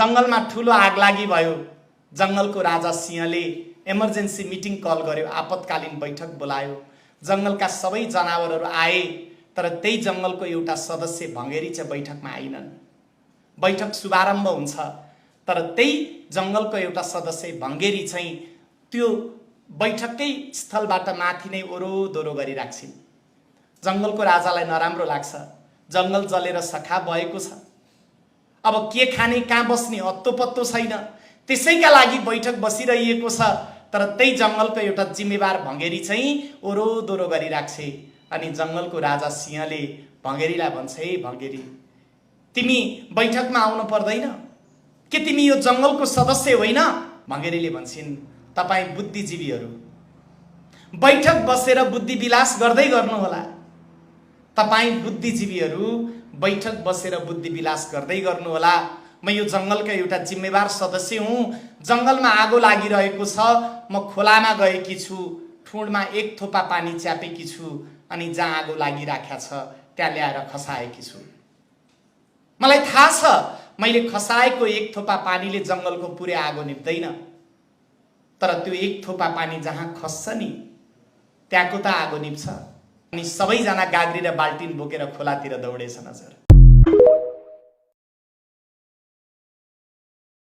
जंगलमा ठूलो आगलागी भयो। जंगलको राजा सिंहले इमर्जेन्सी मिटिङ कल गर्यो, आपतकालीन बैठक बोलायो। जंगलका सबै जनावरहरू आए, तर त्यही जंगलको एउटा सदस्य भङ्गेरी चाहिँ बैठकमा आइनन्। बैठक शुभारम्भ हुन्छ, तर त्यही जंगलको एउटा सदस्य भङ्गेरी चाहिँ त्यो बैठककै स्थलबाट माथि नै ओरोदोरो गरिराख्छिन्। जंगलको राजालाई नराम्रो लाग्छ, जंगल जलेर सखा भएको छ, अब के खाने कहाँ बस्ने अत्तो पत्तो छैन, त्यसैका लागि बैठक बसिरहेको छ। तर त्यही जंगलको एउटा जिम्मेवार भङ्गेरी चाहिँ ओरोदोरो गरिराख्छे। अनि जंगलको राजा सिंहले भङ्गेरीलाई भन्छ, हे भङ्गेरी, तिमी बैठकमा आउनु पर्दैन के, तिमी यो जंगलको सदस्य होइन? भङ्गेरीले भन्छन्, तपाईँ बुद्धिजीवीहरू बैठक बसेर बुद्धि विलास गर्दै गर्नुहोला। तपाईँ बुद्धिजीवीहरू बैठक बसेर बुद्धि विलास गर्दै गर्नुहोला। म यो जंगलका एउटा जिम्मेवार सदस्य हुँ। जंगलमा आगो लागिरहेको छ, म खोलामा गएकी छु, ठुँडमा एक थोपा पानी च्यापेकी छु, अनि जहाँ आगो लागिराखेको छ त्यहाँ ल्याएर खसाएकी छु। मलाई थाहा छ मैले खसाएको एक थोपा पानीले जंगलको पुरै आगो निप्दैन, तर त्यो एक थोपा पानी जहाँ खस्छ नि त्यहाँको त आगो निप्छ। अनि सबैजना गाग्री र बाल्टिन बोकेर खोलातिर दौडेछन्। हजुर